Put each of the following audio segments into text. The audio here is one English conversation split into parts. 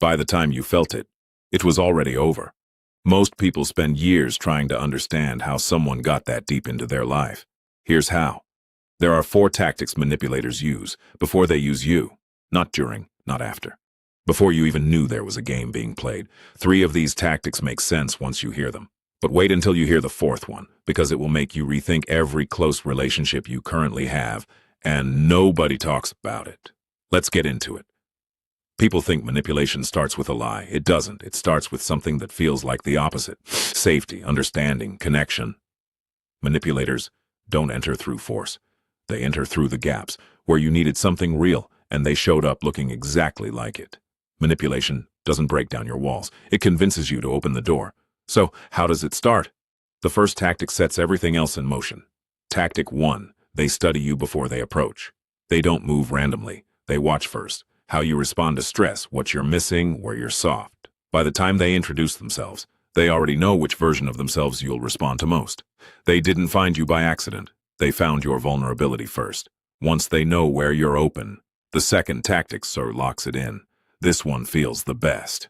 By the time you felt it, it was already over. Most people spend years trying to understand how someone got that deep into their life. Here's how. There are 4 tactics manipulators use before they use you. Not during, not after. Before you even knew there was a game being played. 3 of these tactics make sense once you hear them. But wait until you hear the 4th one, because it will make you rethink every close relationship you currently have, and nobody talks about it. Let's get into it. People think manipulation starts with a lie. It doesn't. It starts with something that feels like the opposite. Safety, understanding, connection. Manipulators don't enter through force. They enter through the gaps, where you needed something real, and they showed up looking exactly like it. Manipulation doesn't break down your walls. It convinces you to open the door. So, how does it start? The first tactic sets everything else in motion. Tactic 1. They study you before they approach. They don't move randomly. They watch first. How you respond to stress, what you're missing, where you're soft. By the time they introduce themselves, they already know which version of themselves you'll respond to most. They didn't find you by accident. They found your vulnerability first. Once they know where you're open, the second tactic locks it in. This one feels the best.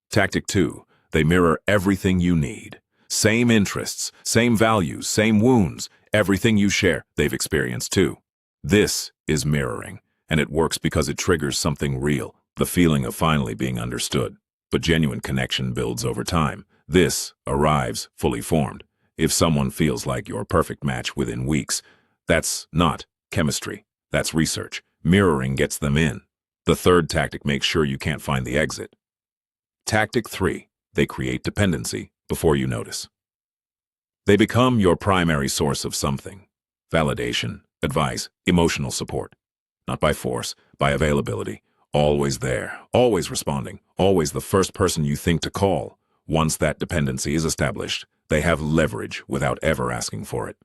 Tactic 2. They mirror everything you need. Same interests, same values, same wounds. Everything you share, they've experienced too. This is mirroring, and it works because it triggers something real, the feeling of finally being understood. But genuine connection builds over time. This arrives fully formed. If someone feels like your perfect match within weeks, that's not chemistry. That's research. Mirroring gets them in. The third tactic makes sure you can't find the exit. Tactic 3. They create dependency before you notice. They become your primary source of something. Validation, advice, emotional support. Not by force, by availability. Always there, always responding, always the first person you think to call. Once that dependency is established, they have leverage without ever asking for it.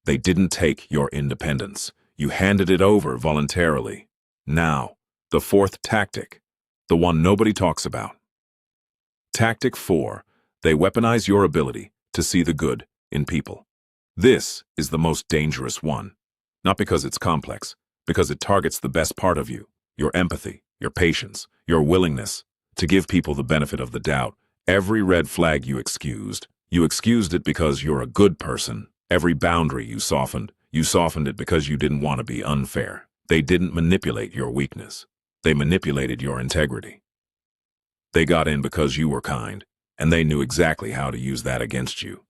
They didn't take your independence. You handed it over voluntarily. Now, the 4th tactic, the one nobody talks about. Tactic 4. They weaponize your ability to see the good in people. This is the most dangerous one. Not because it's complex, because it targets the best part of you, your empathy, your patience, your willingness to give people the benefit of the doubt. Every red flag you excused it because you're a good person. Every boundary you softened it because you didn't want to be unfair. They didn't manipulate your weakness. They manipulated your integrity. They got in because you were kind, and they knew exactly how to use that against you.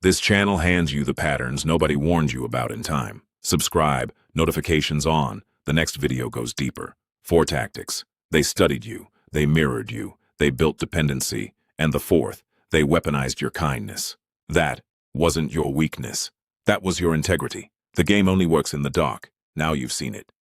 This channel hands you the patterns nobody warned you about in time. Subscribe, notifications on. The next video goes deeper. 4 tactics. They studied you. They mirrored you. They built dependency. And the 4th, they weaponized your kindness. That wasn't your weakness. That was your integrity. The game only works in the dark. Now you've seen it.